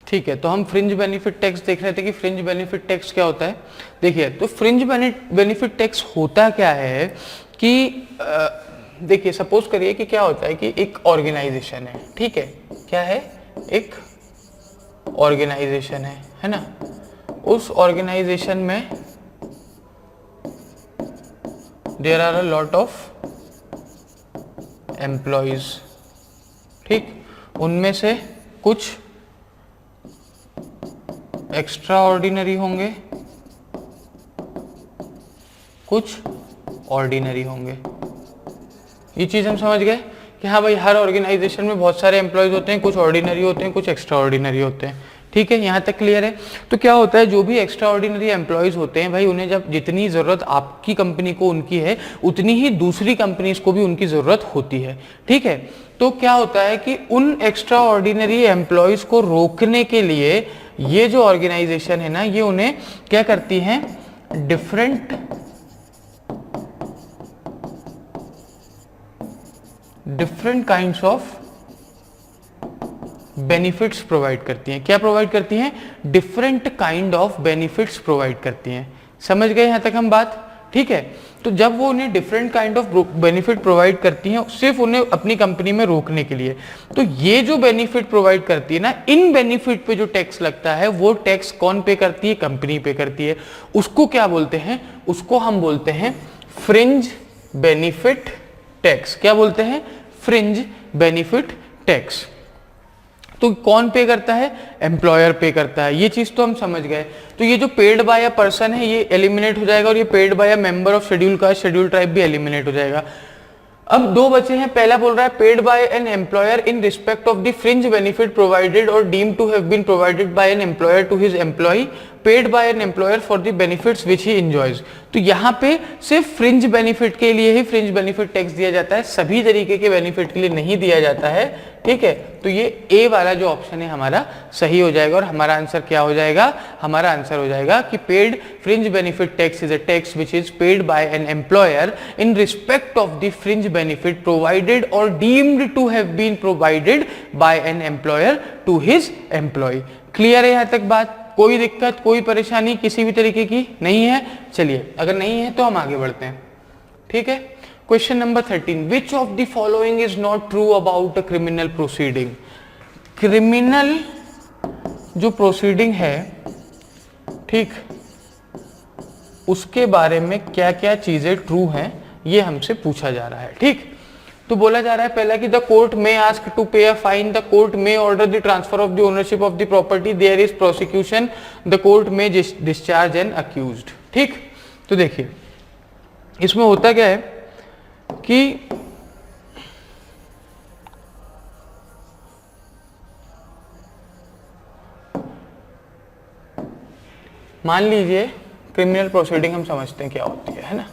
ठीक है, तो हम फ्रिंज बेनिफिट टैक्स देख रहे थे कि फ्रिंज बेनिफिट टैक्स क्या होता है। देखिए, तो फ्रिंज बेनिफिट टैक्स होता क्या है कि देखिए सपोज करिए कि क्या होता है कि एक ऑर्गेनाइजेशन है, ठीक है, क्या है, एक ऑर्गेनाइजेशन है ना। उस ऑर्गेनाइजेशन में there are a lot of employees, ठीक, उनमें से कुछ एक्स्ट्रा ऑर्डिनरी होंगे, कुछ ऑर्डिनरी होंगे। ये चीज हम समझ गए कि हाँ भाई, हर ऑर्गेनाइजेशन में बहुत सारे एम्प्लॉयज होते हैं, कुछ ऑर्डिनरी होते हैं, कुछ एक्स्ट्रा ऑर्डिनरी होते हैं। ठीक है, यहाँ तक क्लियर है। तो क्या होता है, जो भी एक्स्ट्रा ऑर्डिनरी एम्प्लॉयज होते हैं भाई, उन्हें जब जितनी जरूरत आपकी कंपनी को उनकी है, उतनी ही दूसरी कंपनीज को भी उनकी जरूरत होती है। ठीक है, तो क्या होता है कि उन एक्स्ट्रा ऑर्डिनरी एम्प्लॉयज को रोकने के लिए ये जो ऑर्गेनाइजेशन है ना, ये उन्हें क्या करती है, different kinds of benefits provide करती हैं। क्या प्रोवाइड करती हैं, different kind of benefits provide करती हैं। समझ गए यहां तक हम बात। ठीक है, तो जब वो उन्हें different kind of benefit provide करती हैं सिर्फ उन्हें अपनी कंपनी में रोकने के लिए, तो ये जो बेनिफिट प्रोवाइड करती है ना, इन बेनिफिट पे जो टैक्स लगता है वो टैक्स कौन पे करती है, कंपनी पे करती है। उसको क्या बोलते हैं, उसको हम बोलते हैं फ्रिंज बेनिफिट टैक्स। क्या बोलते हैं, फ्रिंज बेनिफिट टैक्स। तो कौन पे करता है, एम्प्लॉयर पे करता है। ये चीज तो हम समझ गए। तो ये जो पेड बाय अ पर्सन है ये एलिमिनेट हो जाएगा, और ये paid by a member of schedule caste schedule tribe भी एलिमिनेट हो जाएगा। अब दो बचे हैं। पहला बोल रहा है paid by an employer in respect of the fringe benefit provided और deemed to have been provided by an employer to his employee, paid by an employer for the benefits which he enjoys. तो यहाँ पे सिर्फ fringe benefit के लिए ही fringe benefit tax दिया जाता है, सभी तरीके के बेनिफिट के लिए नहीं दिया जाता है। ठीक है, तो ये ए वाला जो ऑप्शन है हमारा सही हो जाएगा, और हमारा आंसर क्या हो जाएगा, हमारा आंसर हो जाएगा कि paid fringe benefit tax is a tax which is paid by an employer in respect of the fringe benefit provided और deemed to have been provided by an employer to his employee. Clear है यहां तक बात, कोई दिक्कत कोई परेशानी किसी भी तरीके की नहीं है। चलिए, अगर नहीं है तो हम आगे बढ़ते हैं। ठीक है, question number 13, which of the following is not true about a criminal proceeding. Criminal जो प्रोसीडिंग है, ठीक, उसके बारे में क्या क्या चीजें ट्रू हैं ये हमसे पूछा जा रहा है। ठीक, तो बोला जा रहा है पहला कि the court may ask to pay a fine, the court may order the transfer of the ownership of the property, there is prosecution, the court may discharge an accused. ठीक, तो देखिए इसमें होता क्या है कि मान लीजिए क्रिमिनल प्रोसीडिंग हम समझते हैं क्या होती है ना,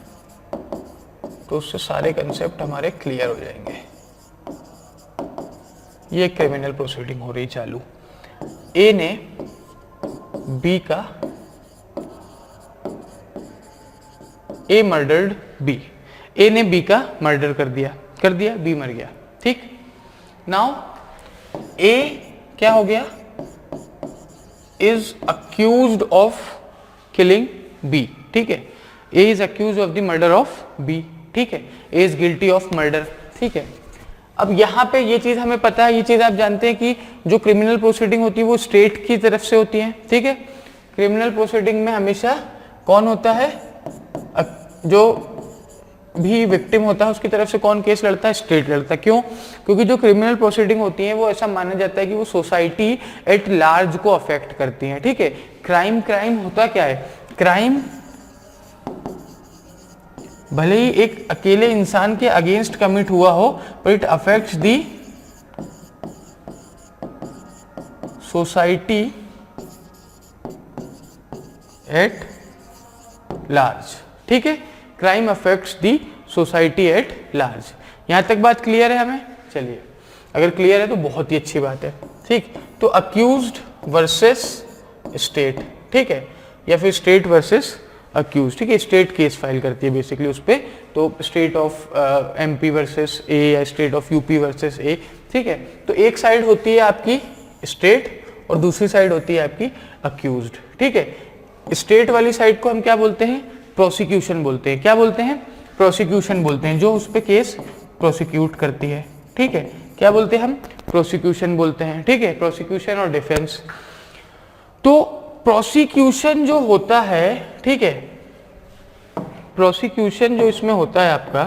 तो उससे सारे कंसेप्ट हमारे क्लियर हो जाएंगे। ये क्रिमिनल प्रोसीडिंग हो रही चालू, ए ने बी का, ए मर्डर्ड बी, ए ने बी का मर्डर कर दिया, बी मर गया। ठीक, नाउ ए क्या हो गया, is accused of killing B. ठीक है, A is accused of the murder of B. ठीक है, A is guilty of murder. ठीक है, अब यहां पे ये चीज हमें पता है, ये चीज आप जानते हैं कि जो क्रिमिनल प्रोसीडिंग होती है वो स्टेट की तरफ से होती है। ठीक है, क्रिमिनल प्रोसीडिंग में हमेशा कौन होता है, जो भी विक्टिम होता है उसकी तरफ से कौन केस लड़ता है, स्टेट लड़ता है। क्यों, क्योंकि जो क्रिमिनल प्रोसीडिंग होती है वो ऐसा माना जाता है कि वो सोसाइटी एट लार्ज को अफेक्ट करती है। ठीक है, क्राइम होता क्या है, क्राइम भले ही एक अकेले इंसान के अगेंस्ट कमिट हुआ हो, पर it affects the society at large. ठीक है, crime affects the society at large. यहां तक बात क्लियर है हमें। चलिए, अगर क्लियर है तो बहुत ही अच्छी बात है। ठीक, तो अक्यूज्ड वर्सेस स्टेट, ठीक है, या फिर स्टेट वर्सेस अक्यूज। ठीक है, स्टेट केस फाइल करती है बेसिकली उस पे, तो state of MP versus A या state of UP versus A. ठीक है, तो एक साइड होती है आपकी स्टेट और दूसरी साइड होती है आपकी अक्यूज्ड, ठीक है। स्टेट वाली साइड को हम क्या बोलते हैं, प्रोसिक्यूशन बोलते हैं। क्या बोलते हैं, प्रोसिक्यूशन बोलते हैं, जो उस पे केस प्रोसिक्यूट करती है, ठीक है। क्या बोलते हैं हम, प्रोसिक्यूशन बोलते हैं, ठीक है, प्रोसिक्यूशन और डिफेंस। तो प्रोसिक्यूशन जो होता है, ठीक है, प्रोसिक्यूशन जो इसमें होता है आपका,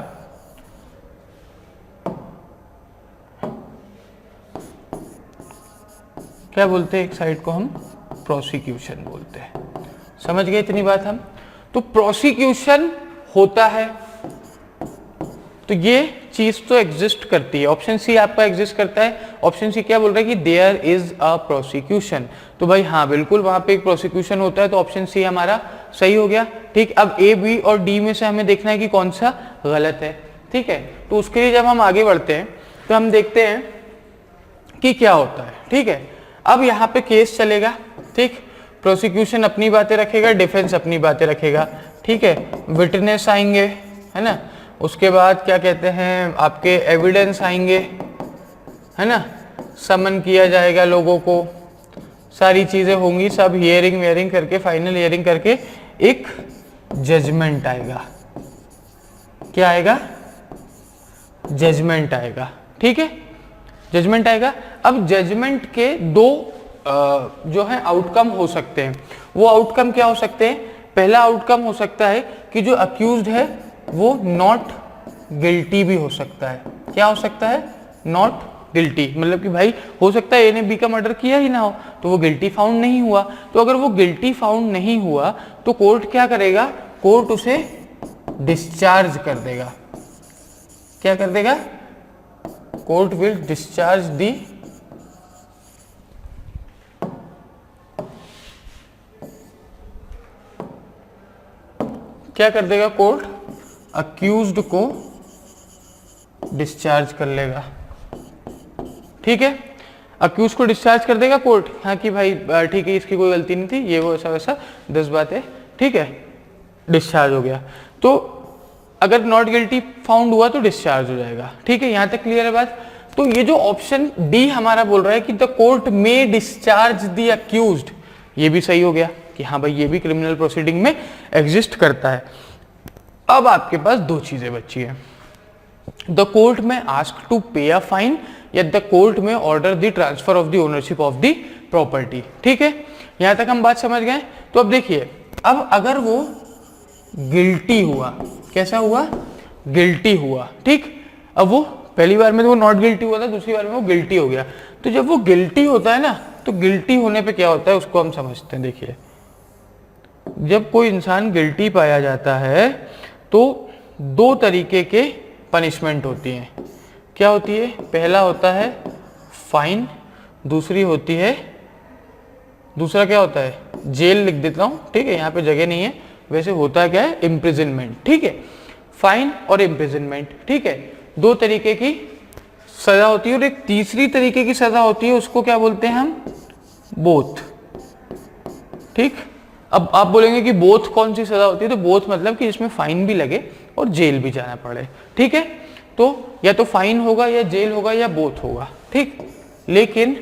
क्या बोलते हैं, एक साइड को हम प्रोसिक्यूशन बोलते हैं। समझ गए इतनी बात हम। तो प्रोसिक्यूशन होता है तो ये चीज तो एग्जिस्ट करती है। ऑप्शन सी आपका एग्जिस्ट करता है। ऑप्शन सी क्या बोल रहा है कि देयर इज अ प्रोसिक्यूशन। तो भाई हाँ बिल्कुल वहां पे एक प्रोसिक्यूशन होता है, तो ऑप्शन सी हमारा सही हो गया, ठीक। अब ए, बी और डी में से हमें देखना है कि कौन सा गलत है, ठीक है। तो उसके लिए जब हम आगे बढ़ते हैं तो हम देखते हैं कि क्या होता है, ठीक है। अब यहाँ पे केस चलेगा, ठीक, प्रोसिक्यूशन अपनी बातें रखेगा, डिफेंस अपनी बातें रखेगा, ठीक है। विटनेस आएंगे, है ना, उसके बाद क्या कहते हैं आपके एविडेंस आएंगे, है ना, समन किया जाएगा लोगों को, सारी चीजें होंगी, सब हियरिंग वेयरिंग करके, फाइनल हियरिंग करके एक जजमेंट आएगा। क्या आएगा, जजमेंट आएगा, ठीक है, जजमेंट आएगा। अब जजमेंट के दो जो है आउटकम हो सकते हैं। वो आउटकम क्या हो सकते हैं, पहला आउटकम हो सकता है कि जो अक्यूज्ड है वो नॉट गिल्टी भी हो सकता है। क्या हो सकता है, नॉट गिल्टी, मतलब कि भाई हो सकता है ए ने बी का मर्डर किया ही ना हो, तो वो गिल्टी फाउंड नहीं हुआ। तो अगर वो गिल्टी फाउंड नहीं हुआ तो कोर्ट क्या करेगा, कोर्ट उसे डिस्चार्ज कर देगा। क्या कर देगा, कोर्ट विल डिस्चार्ज दी क्या कर देगा, कोर्ट अक्यूज्ड को डिस्चार्ज कर लेगा, ठीक है। अक्यूज को डिस्चार्ज कर देगा कोर्ट, हाँ कि भाई ठीक है इसकी कोई गलती नहीं थी, ये वो ऐसा वैसा 10 बातें, ठीक है, डिस्चार्ज हो गया। तो अगर नॉट गिल्टी फाउंड हुआ तो डिस्चार्ज हो जाएगा, ठीक है। यहां तक क्लियर है बात। तो ये जो ऑप्शन डी हमारा बोल रहा है कि the court may discharge the accused, ये भी सही हो गया कि हाँ भाई ये भी क्रिमिनल प्रोसीडिंग में एग्जिस्ट करता है। अब आपके पास दो चीजें बची है, the court may ask to pay a fine या the court may order the transfer of the ownership of the property, ठीक है। यहां तक हम बात समझ गए। तो अब देखिए, अब अगर वो गिल्टी हुआ, कैसा हुआ, गिल्टी हुआ, ठीक। अब वो पहली बार में तो वो नॉट गिल्टी हुआ था, दूसरी बार में वो गिल्टी हो गया। तो जब वो गिल्टी होता है ना, तो गिल्टी होने पे क्या होता है उसको हम समझते हैं। देखिए, जब कोई इंसान गिल्टी पाया जाता है तो दो तरीके के पनिशमेंट होती हैं। क्या होती है, पहला होता है फाइन, दूसरी होती है, दूसरा क्या होता है, जेल लिख देता हूं, ठीक है, यहाँ पे जगह नहीं है, वैसे होता क्या है, इम्प्रिजनमेंट, ठीक है। फाइन और इम्प्रिजनमेंट, ठीक है, दो तरीके की सजा होती है। और एक तीसरी तरीके की सजा होती है, उसको क्या बोलते हैं हम, बोथ, ठीक। अब आप बोलेंगे कि बोथ कौन सी सजा होती है, तो बोथ मतलब कि इसमें फाइन भी लगे और जेल भी जाना पड़े, ठीक है। तो या तो फाइन होगा या जेल होगा या बोथ होगा, ठीक। लेकिन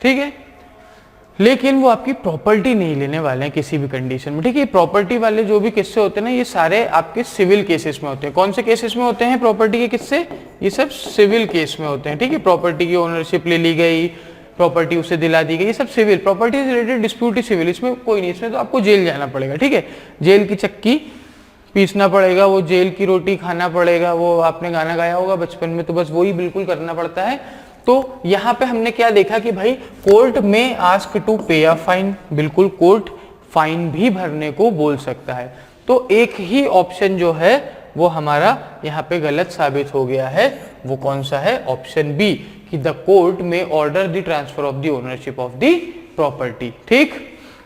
ठीक है, लेकिन वो आपकी प्रॉपर्टी नहीं लेने वाले हैं किसी भी कंडीशन में, ठीक है। प्रॉपर्टी वाले जो भी किस्से होते हैं ना, ये सारे आपके सिविल केसेस में होते हैं। कौन से केसेस में होते हैं प्रॉपर्टी के किस्से, ये सब सिविल केस में होते हैं, ठीक है। प्रॉपर्टी की ओनरशिप ले ली गई, प्रॉपर्टी उसे दिला दी गई, ये सब सिविल, प्रॉपर्टी से रिलेटेड डिस्प्यूट ही सिविल, इसमें कोई नहीं, इसमें तो आपको जेल जाना पड़ेगा, ठीक है। जेल की चक्की पीसना पड़ेगा, वो जेल की रोटी खाना पड़ेगा, वो आपने गाना गाया होगा बचपन में, तो बस वही बिल्कुल करना पड़ता है। तो यहां पे हमने क्या देखा कि भाई court may ask to pay a fine, बिल्कुल कोर्ट फाइन भी भरने को बोल सकता है। तो एक ही ऑप्शन जो है वो हमारा यहाँ पे गलत साबित हो गया है। वो कौन सा है, ऑप्शन बी, कि the court may order the transfer of the ownership of the property, ठीक,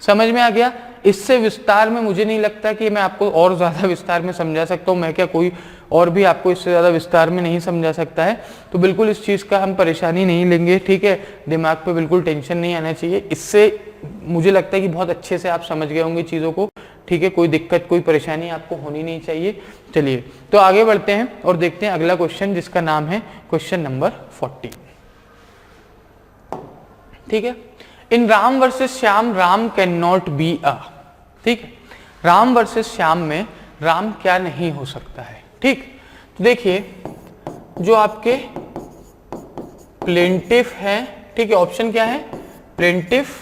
समझ में आ गया। इससे विस्तार में मुझे नहीं लगता कि मैं आपको और ज़्यादा विस्तार में समझा सकता हूँ, मैं क्या कोई और भी आपको इससे ज़्यादा विस्तार में नहीं समझा सकता है। तो बिल्कुल इस चीज़ का हम परेशानी नहीं लेंगे, ठीक है, दिमाग पे बिल्कुल टेंशन नहीं आना चाहिए। इससे मुझे लगता है कि बहुत अच्छे से आप समझ गए होंगे चीज़ों को, ठीक है, कोई दिक्कत कोई परेशानी आपको होनी नहीं चाहिए। चलिए तो आगे बढ़ते हैं और देखते हैं अगला क्वेश्चन, जिसका नाम है क्वेश्चन नंबर 40, ठीक है। In Ram versus Shyam Ram can not be a, ठीक है, राम वर्सेस श्याम में राम क्या नहीं हो सकता है, ठीक। तो देखिए जो आपके प्लेंटिफ है, ठीक है, ऑप्शन क्या है, प्लेंटिफ,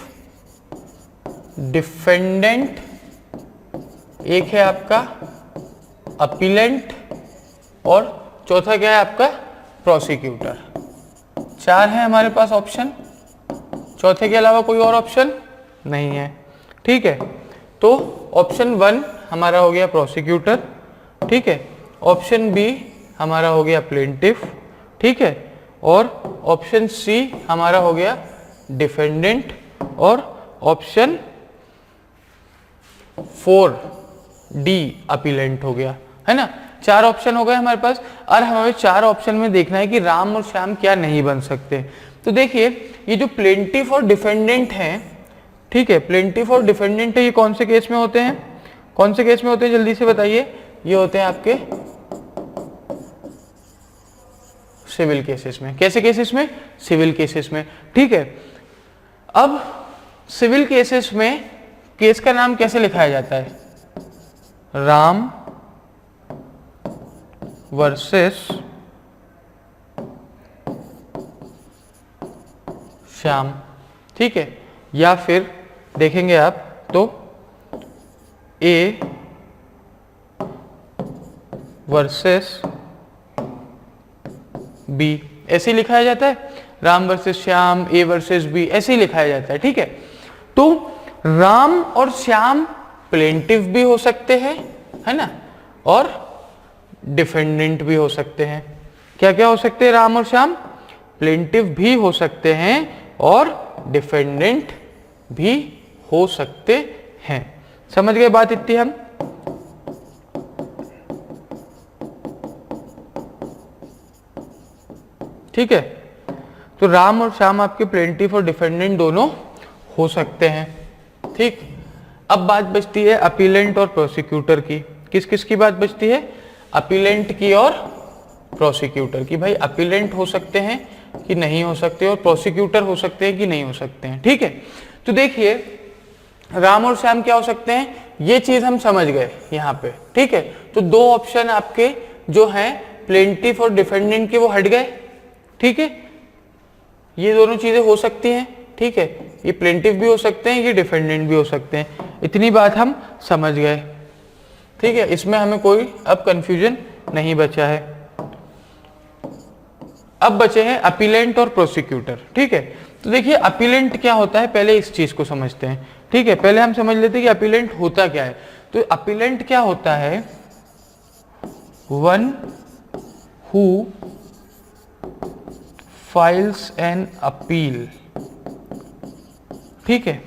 डिफेंडेंट, एक है आपका अपीलेंट, और चौथा क्या है आपका प्रोसिक्यूटर। 4 है हमारे पास ऑप्शन, चौथे के अलावा कोई और ऑप्शन नहीं है, ठीक है। तो ऑप्शन 1 हमारा हो गया प्रोसिक्यूटर, ठीक है, ऑप्शन बी हमारा हो गया प्लेंटिफ, ठीक है, और ऑप्शन सी हमारा हो गया डिफेंडेंट, और ऑप्शन 4 डी अपीलेंट हो गया, है ना। 4 ऑप्शन हो गए हमारे पास, और हमें 4 ऑप्शन में देखना है कि राम और श्याम क्या नहीं बन सकते। तो देखिए ये जो प्लेंटिफ और डिफेंडेंट हैं, ठीक है, प्लेंटिफ और डिफेंडेंट है, ये कौन से केस में होते हैं, कौन से केस में होते हैं, जल्दी से बताइए। ये होते हैं आपके सिविल केसेस में। कैसे केसेस में, सिविल केसेस में, ठीक है। अब सिविल केसेस में केस का नाम कैसे लिखाया जाता है, राम वर्सेस श्याम, ठीक है, या फिर देखेंगे आप तो ए वर्सेस बी, ऐसे ही लिखाया जाता है, Ram versus Shyam, A versus B, ऐसे ही लिखाया जाता है, ठीक है। तो राम और श्याम प्लेंटिव भी हो सकते हैं, है ना, और डिफेंडेंट भी हो सकते हैं। क्या क्या हो सकते हैं राम और श्याम, प्लेंटिव भी हो सकते हैं और डिफेंडेंट भी हो सकते हैं। समझ गए बात इतनी हम, ठीक है। तो राम और श्याम आपके प्लेंटिव और डिफेंडेंट दोनों हो सकते हैं, ठीक। अब बात बचती है अपीलेंट और प्रोसिक्यूटर की। किस किस की बात बचती है, अपीलेंट की और प्रोसिक्यूटर की। भाई अपीलेंट हो सकते हैं कि नहीं हो सकते, और प्रोसिक्यूटर हो सकते हैं कि नहीं हो सकते हैं, ठीक है। तो देखिए राम और श्याम क्या हो सकते हैं, ये चीज हम समझ गए यहाँ पे, ठीक है। तो 2 ऑप्शन आपके जो हैं प्लेंटिफ और डिफेंडेंट के वो हट गए, ठीक है। ये दोनों चीजें हो सकती हैं, ठीक है, ये प्लेंटिफ भी हो सकते हैं, ये डिफेंडेंट भी हो सकते हैं। इतनी बात हम समझ गए, ठीक है। इसमें हमें कोई अब कंफ्यूजन नहीं बचा है। अब बचे हैं अपीलेंट और प्रोसिक्यूटर, ठीक है। तो देखिए अपीलेंट क्या होता है, पहले इस चीज को समझते हैं, ठीक है। पहले हम समझ लेते हैं कि अपीलेंट होता क्या है। तो अपीलेंट क्या होता है, one who files an appeal, ठीक है,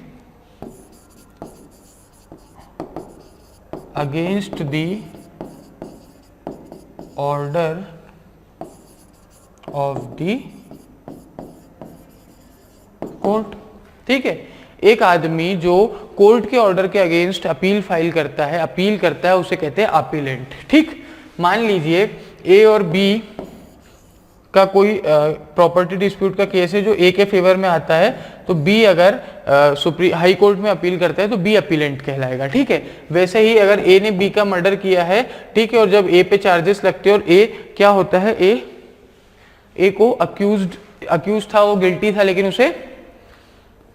against the order of the court, ठीक है। एक आदमी जो कोर्ट के ऑर्डर के अगेंस्ट अपील फाइल करता है, अपील करता है, उसे कहते हैं अपीलेंट, ठीक। मान लीजिए ए और बी का कोई प्रॉपर्टी डिस्प्यूट का केस है जो ए के फेवर में आता है, तो बी अगर हाई कोर्ट में अपील करता है तो बी अपीलेंट कहलाएगा, ठीक है। वैसे ही अगर ए ने बी का मर्डर किया है, ठीक है, और जब ए पे चार्जेस लगते हैं और ए क्या होता है, ए को अक्यूज था, वो गिल्टी था, लेकिन उसे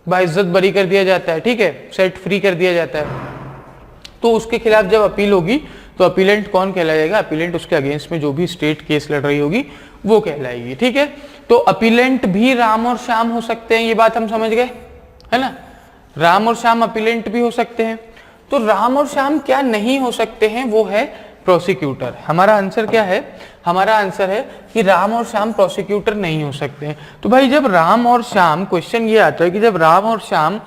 बाइज्जत बरी कर दिया जाता है, ठीक है, सेट फ्री कर दिया जाता है। तो उसके खिलाफ जब अपील होगी तो अपीलेंट कौन कहलाएगा, अपीलेंट उसके अगेंस्ट में जो भी स्टेट केस लड़ रही होगी वो कहलाएगी, ठीक है। तो अपीलेंट भी राम और श्याम हो सकते हैं, ये बात हम समझ गए, है ना। राम और श्याम अपीलेंट भी हो सकते हैं। तो राम और श्याम क्या नहीं हो सकते हैं, वो है प्रोसिक्यूटर। हमारा आंसर क्या है, हमारा आंसर है कि राम और श्याम प्रोसिक्यूटर नहीं हो सकते हैं। तो भाई जब राम और श्याम, क्वेश्चन ये आता है कि जब राम और श्याम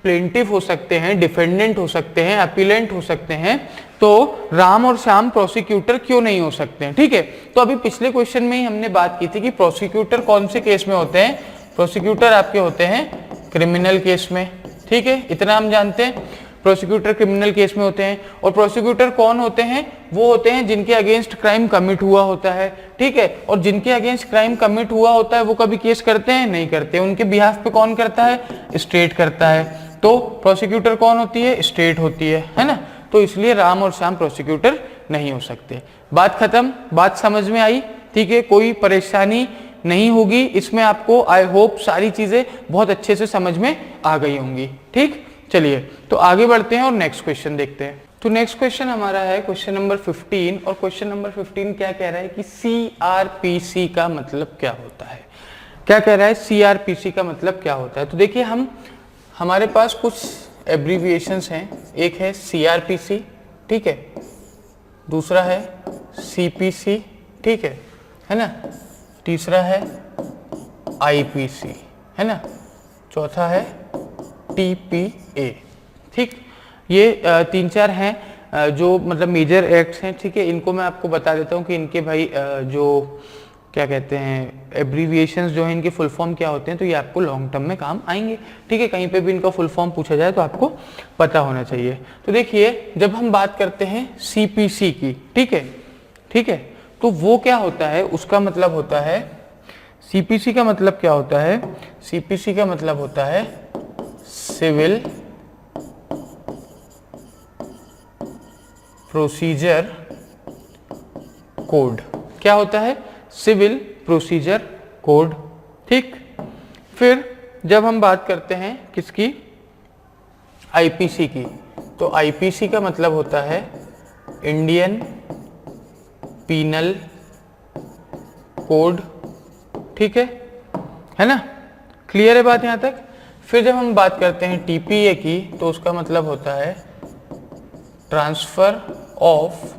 प्लेंटिफ हो सकते हैं, डिफेंडेंट हो सकते हैं, अपीलेंट हो सकते हैं, तो राम और श्याम प्रोसिक्यूटर क्यों नहीं हो सकते हैं? ठीक है, तो अभी पिछले क्वेश्चन में ही हमने बात की थी कि प्रोसिक्यूटर कौन से केस में होते हैं। प्रोसिक्यूटर आपके होते हैं क्रिमिनल केस में, ठीक है, इतना हम जानते हैं। प्रोसिक्यूटर क्रिमिनल केस में होते हैं। और प्रोसिक्यूटर कौन होते हैं? वो होते हैं जिनके अगेंस्ट क्राइम कमिट हुआ होता है, ठीक है। और जिनके अगेंस्ट क्राइम कमिट हुआ होता है वो कभी केस करते हैं? नहीं करते। उनके बिहाफ पे कौन करता है? स्टेट करता है। तो प्रोसिक्यूटर कौन होती है? स्टेट होती है ना। तो इसलिए राम और श्याम प्रोसिक्यूटर नहीं हो सकते। बात खत्म, बात समझ में आई, ठीक है, कोई परेशानी नहीं होगी इसमें आपको। आई होप सारी चीजें बहुत अच्छे से समझ में आ गई होंगी, ठीक। चलिए तो आगे बढ़ते हैं और नेक्स्ट क्वेश्चन देखते हैं। तो नेक्स्ट क्वेश्चन हमारा है क्वेश्चन नंबर 15, और क्वेश्चन नंबर 15 क्या कह रहा है कि सीआरपीसी का मतलब क्या होता है। क्या कह रहा है? सीआरपीसी का मतलब क्या होता है। तो देखिए हमारे पास कुछ एब्रीविएशंस हैं। एक है सीआरपीसी, ठीक है, दूसरा है सीपीसी, ठीक है ना, तीसरा है आईपीसी, है ना, चौथा है टीपीए, ठीक। ये 3-4 हैं जो मतलब मेजर एक्ट्स हैं, ठीक है। इनको मैं आपको बता देता हूँ कि इनके भाई जो क्या कहते हैं एब्रीविएशंस जो है इनके फुल फॉर्म क्या होते हैं, तो ये आपको लॉन्ग टर्म में काम आएंगे, ठीक है। कहीं पे भी इनका फुल फॉर्म पूछा जाए तो आपको पता होना चाहिए। तो देखिए जब हम बात करते हैं सीपीसी की, ठीक है, तो वो क्या होता है, उसका मतलब होता है, सीपीसी का मतलब क्या होता है? सीपीसी का मतलब होता है सिविल प्रोसीजर कोड। क्या होता है? सिविल प्रोसीजर कोड, ठीक। फिर जब हम बात करते हैं किसकी? आईपीसी की, तो आईपीसी का मतलब होता है इंडियन पीनल कोड, ठीक है ना। क्लियर है बात यहां तक? फिर जब हम बात करते हैं टीपीए की, तो उसका मतलब होता है ट्रांसफर ऑफ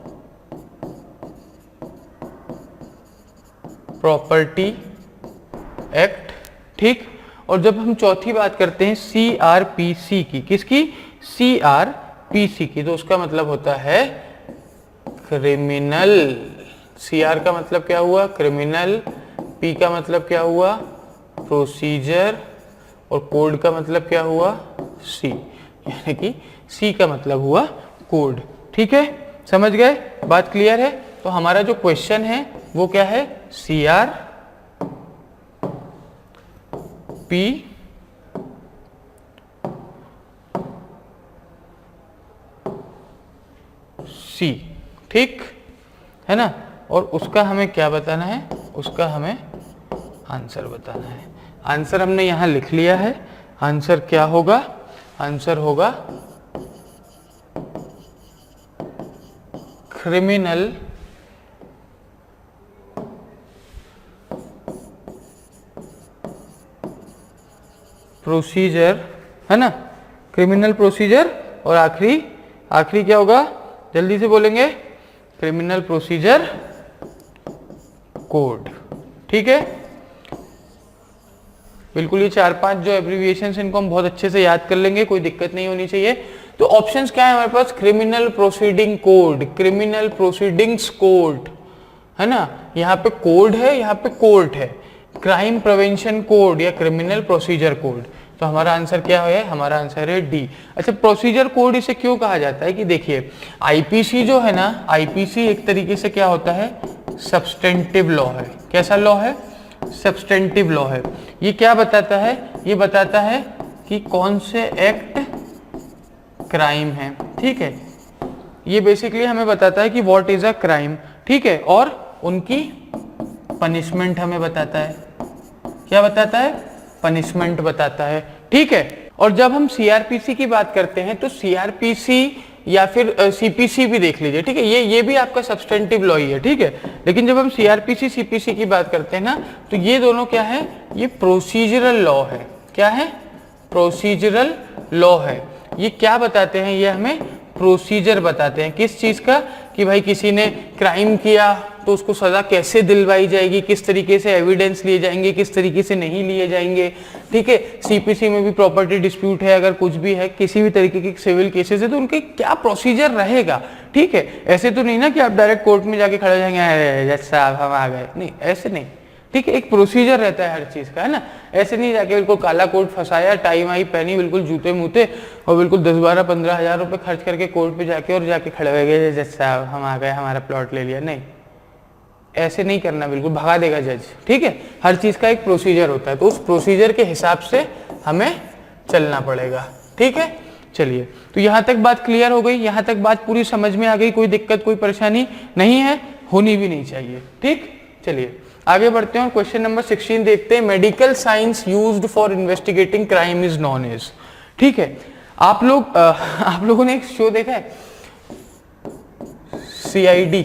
प्रॉपर्टी एक्ट, ठीक। और जब हम चौथी बात करते हैं सीआरपीसी की, किसकी? सीआरपीसी की, तो उसका मतलब होता है क्रिमिनल। सीआर का मतलब क्या हुआ? क्रिमिनल। पी का मतलब क्या हुआ? प्रोसीजर। और कोड का मतलब क्या हुआ? सी, यानी कि सी का मतलब हुआ कोड, ठीक है। समझ गए? बात क्लियर है? तो हमारा जो क्वेश्चन है वो क्या है? सीआर पी सी, ठीक है ना। और उसका हमें क्या बताना है? उसका हमें आंसर बताना है। आंसर हमने यहां लिख लिया है। आंसर क्या होगा? आंसर होगा क्रिमिनल प्रोसीजर, है ना, क्रिमिनल प्रोसीजर। और आखिरी क्या होगा? जल्दी से बोलेंगे, क्रिमिनल प्रोसीजर कोड, ठीक है। बिल्कुल, ये 4-5 जो एब्रीविएशंस इनको हम बहुत अच्छे से याद कर लेंगे, कोई दिक्कत नहीं होनी चाहिए। तो ऑप्शंस क्या है हमारे पास? Criminal proceeding code, criminal proceedings code, है ना, यहाँ पे कोड है, यहाँ पे कोर्ट है, क्राइम प्रिवेंशन कोड या क्रिमिनल प्रोसीजर कोड। तो हमारा आंसर क्या है? हमारा आंसर है डी। अच्छा, प्रोसीजर कोड इसे क्यों कहा जाता है कि देखिए आईपीसी जो है ना, आईपीसी एक तरीके से क्या होता है? सब्सटेंटिव लॉ है। कैसा लॉ है? सब्सटेंटिव लॉ है। ये क्या बताता है? ये बताता है कि कौन से एक्ट क्राइम है, ठीक है। ये बेसिकली हमें बताता है कि व्हाट इज अ क्राइम, ठीक है। और उनकी पनिशमेंट हमें बताता है। क्या बताता है? पनिशमेंट बताता है, ठीक है। और जब हम सीआरपीसी की बात करते हैं तो सीआरपीसी या फिर सीपीसी भी देख लीजिए, ठीक है, ये भी आपका सब्सटेंटिव लॉ ही है, ठीक है। लेकिन जब हम सीआरपीसी सीपीसी की बात करते हैं ना, तो ये दोनों क्या है? ये प्रोसीजरल लॉ है। क्या है? प्रोसीजरल लॉ है। ये क्या बताते हैं? ये हमें प्रोसीजर बताते हैं। किस चीज का? कि भाई किसी ने क्राइम किया तो तो उसको सजा कैसे दिलवाई जाएगी, किस तरीके से एविडेंस लिए जाएंगे, किस तरीके से नहीं लिए जाएंगे, ठीक है। सीपीसी में भी प्रॉपर्टी डिस्प्यूट है, अगर कुछ भी है, किसी भी तरीके के सिविल केसेस है, तो उनके क्या प्रोसीजर रहेगा, ठीक है। ऐसे तो नहीं ना कि आप डायरेक्ट कोर्ट में जाके खड़े हो जाएंगे, अरे जज साहब हम आ गए, नहीं ऐसे नहीं, ठीक है। एक प्रोसीजर रहता है हर चीज का, है ना। ऐसे नहीं जाके बिल्कुल काला कोट फंसाया, टाई वाई पहनी, बिल्कुल जूते मूते और बिल्कुल 10-12-15 हज़ार रुपए खर्च करके कोर्ट पे जाके और जाके खड़े हो गए, जज साहब हम आ गए, हमारा प्लॉट ले लिया, नहीं ऐसे नहीं करना, बिल्कुल भगा देगा जज, ठीक है। हर चीज का एक प्रोसीजर होता है, तो उस प्रोसीजर के हिसाब से हमें चलना पड़ेगा, ठीक है। चलिए, तो यहाँ तक बात क्लियर हो गई, यहाँ तक बात पूरी समझ में आ गई, कोई दिक्कत कोई परेशानी नहीं है, होनी भी नहीं चाहिए, ठीक। चलिए आगे बढ़ते हैं और क्वेश्चन नंबर 16 देखते हैं। Medical science used for investigating crime is known as, ठीक है। आप लोगों ने एक शो देखा है CID,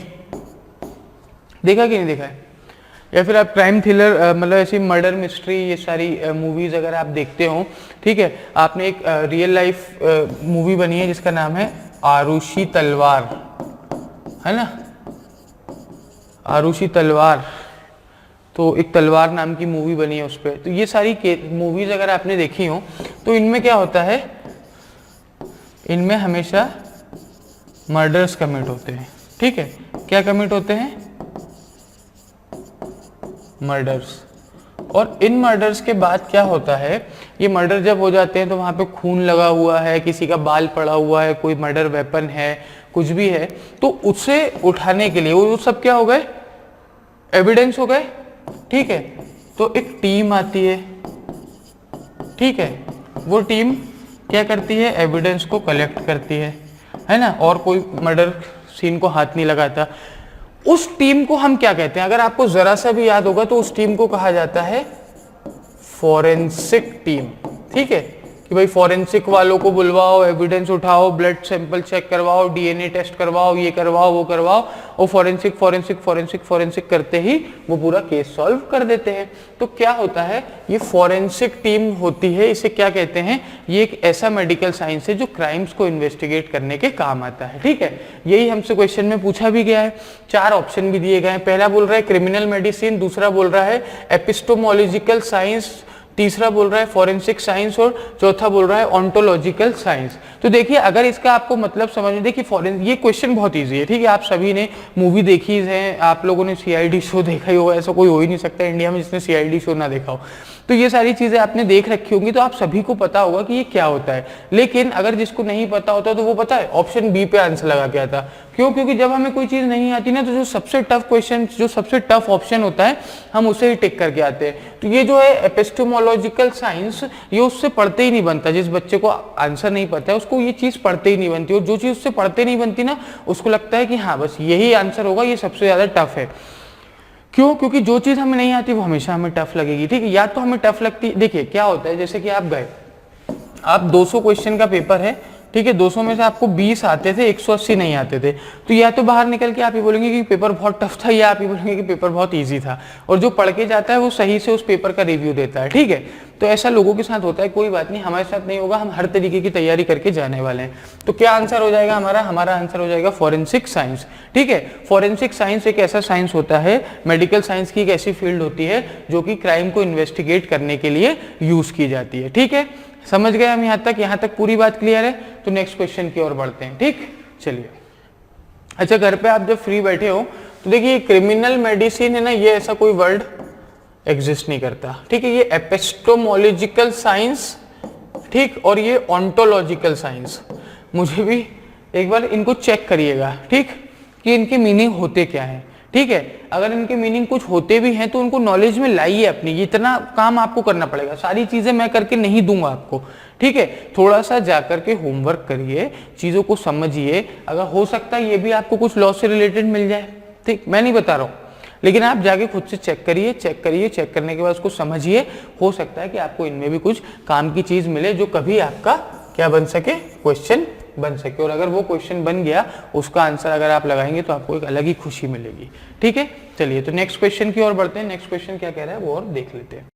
देखा कि नहीं देखा है, या फिर आप क्राइम थ्रिलर मतलब ऐसी मर्डर मिस्ट्री, ये सारी मूवीज अगर आप देखते हो, ठीक है। आपने एक रियल लाइफ मूवी बनी है जिसका नाम है आरुषि तलवार, है ना, आरुषि तलवार, तो एक तलवार नाम की मूवी बनी है उस पर। तो ये सारी मूवीज अगर आपने देखी हो तो इनमें क्या होता है, इनमें हमेशा मर्डर्स कमिट होते हैं, ठीक है। क्या कमिट होते हैं, मर्डर्स। और इन मर्डर्स के बाद क्या होता है, ये मर्डर जब हो जाते हैं तो वहां पे खून लगा हुआ है, किसी का बाल पड़ा हुआ है, कोई मर्डर वेपन है, कुछ भी है, तो उसे उठाने के लिए वो सब क्या हो गए, एविडेंस हो गए, ठीक है। तो एक टीम आती है, ठीक है, वो टीम क्या करती है, एविडेंस को कलेक्ट करती है ना, और कोई मर्डर सीन को हाथ नहीं लगाता। उस टीम को हम क्या कहते हैं, अगर आपको जरा सा भी याद होगा तो उस टीम को कहा जाता है फॉरेंसिक टीम, ठीक है। कि भाई फॉरेंसिक वालों को बुलवाओ, एविडेंस उठाओ, ब्लड सैंपल चेक करवाओ, DNA टेस्ट करवाओ, ये करवाओ वो करवाओ, और फॉरेंसिक फॉरेंसिक फॉरेंसिक फॉरेंसिक करते ही वो पूरा केस सॉल्व कर देते हैं। तो क्या होता है, ये फॉरेंसिक टीम होती है, इसे क्या कहते हैं, ये एक ऐसा मेडिकल साइंस है जो क्राइम्स को इन्वेस्टिगेट करने के काम आता है, ठीक है। यही हमसे क्वेश्चन में पूछा भी गया है, 4 ऑप्शन भी दिए गए हैं। पहला बोल रहा है क्रिमिनल मेडिसिन, दूसरा बोल रहा है एपिस्टोमोलॉजिकल साइंस, तीसरा बोल रहा है फॉरेंसिक साइंस और चौथा बोल रहा है ऑन्टोलॉजिकल साइंस। तो देखिए अगर इसका आपको मतलब समझ में, देखिए ये क्वेश्चन बहुत इजी है, ठीक है। आप सभी ने मूवी देखी है, आप लोगों ने CID शो देखा ही होगा, ऐसा कोई हो ही नहीं सकता इंडिया में जिसने CID शो ना देखा हो। तो ये सारी चीजें आपने देख रखी होंगी, तो आप सभी को पता होगा कि ये क्या होता है। लेकिन अगर जिसको नहीं पता होता तो वो पता है ऑप्शन बी पे आंसर लगा के आता। क्यों, क्योंकि जब हमें कोई चीज नहीं आती ना, तो जो सबसे टफ क्वेश्चन, जो सबसे टफ ऑप्शन होता है, हम उसे ही टिक करके आते हैं। तो ये जो है एपिस्टेमोलॉजिकल साइंस, ये उससे पढ़ते ही नहीं बनता। जिस बच्चे को आंसर नहीं पता है उसको ये चीज पढ़ते ही नहीं बनती, और जो चीज उससे पढ़ते नहीं बनती ना, उसको लगता है कि हाँ बस यही आंसर होगा, ये सबसे ज्यादा टफ है। क्यों, क्योंकि जो चीज हमें नहीं आती वो हमेशा हमें टफ लगेगी, ठीक है। या तो हमें टफ लगती, देखिए क्या होता है, जैसे कि आप गए, आप 200 क्वेश्चन का पेपर है, ठीक है, 200 में से आपको 20 आते थे, 180 नहीं आते थे, तो या तो बाहर निकल के आप ये बोलेंगे कि पेपर बहुत टफ था, या आप ये बोलेंगे कि पेपर बहुत इजी था। और जो पढ़ के जाता है वो सही से उस पेपर का रिव्यू देता है, ठीक है। तो ऐसा लोगों के साथ होता है, कोई बात नहीं, हमारे साथ नहीं होगा, हम हर तरीके की तैयारी करके जाने वाले हैं। तो क्या आंसर हो जाएगा हमारा आंसर हो जाएगा फॉरेंसिक साइंस, ठीक है। फॉरेंसिक साइंस एक ऐसा साइंस होता है, मेडिकल साइंस की एक ऐसी फील्ड होती है जो कि क्राइम को इन्वेस्टिगेट करने के लिए यूज की जाती है, ठीक है। समझ गए हम यहाँ तक पूरी बात क्लियर है। तो नेक्स्ट क्वेश्चन की ओर बढ़ते हैं, ठीक। चलिए, अच्छा घर पे आप जब फ्री बैठे हो तो देखिए क्रिमिनल मेडिसिन है ना, ये ऐसा कोई वर्ड एग्जिस्ट नहीं करता, ठीक है। ये एपिस्टोमोलॉजिकल साइंस, ठीक, और ये ऑन्टोलॉजिकल साइंस, मुझे भी एक बार इनको चेक करिएगा, ठीक, कि इनके मीनिंग होते क्या है, ठीक है। अगर इनके मीनिंग कुछ होते भी हैं तो उनको नॉलेज में लाइए अपनी, इतना काम आपको करना पड़ेगा, सारी चीजें मैं करके नहीं दूंगा आपको, ठीक है। थोड़ा सा जाकर के होमवर्क करिए, चीजों को समझिए, अगर हो सकता है ये भी आपको कुछ लॉ से रिलेटेड मिल जाए, ठीक, मैं नहीं बता रहा हूँ, लेकिन आप जाके खुद से चेक करिए, चेक करने के बाद उसको समझिए, हो सकता है कि आपको इनमें भी कुछ काम की चीज मिले जो कभी आपका क्या बन सके, क्वेश्चन बन सके। और अगर वो क्वेश्चन बन गया, उसका आंसर अगर आप लगाएंगे तो आपको एक अलग ही खुशी मिलेगी, ठीक है। चलिए तो नेक्स्ट क्वेश्चन की ओर बढ़ते हैं। नेक्स्ट क्वेश्चन क्या कह रहा है वो और देख लेते हैं।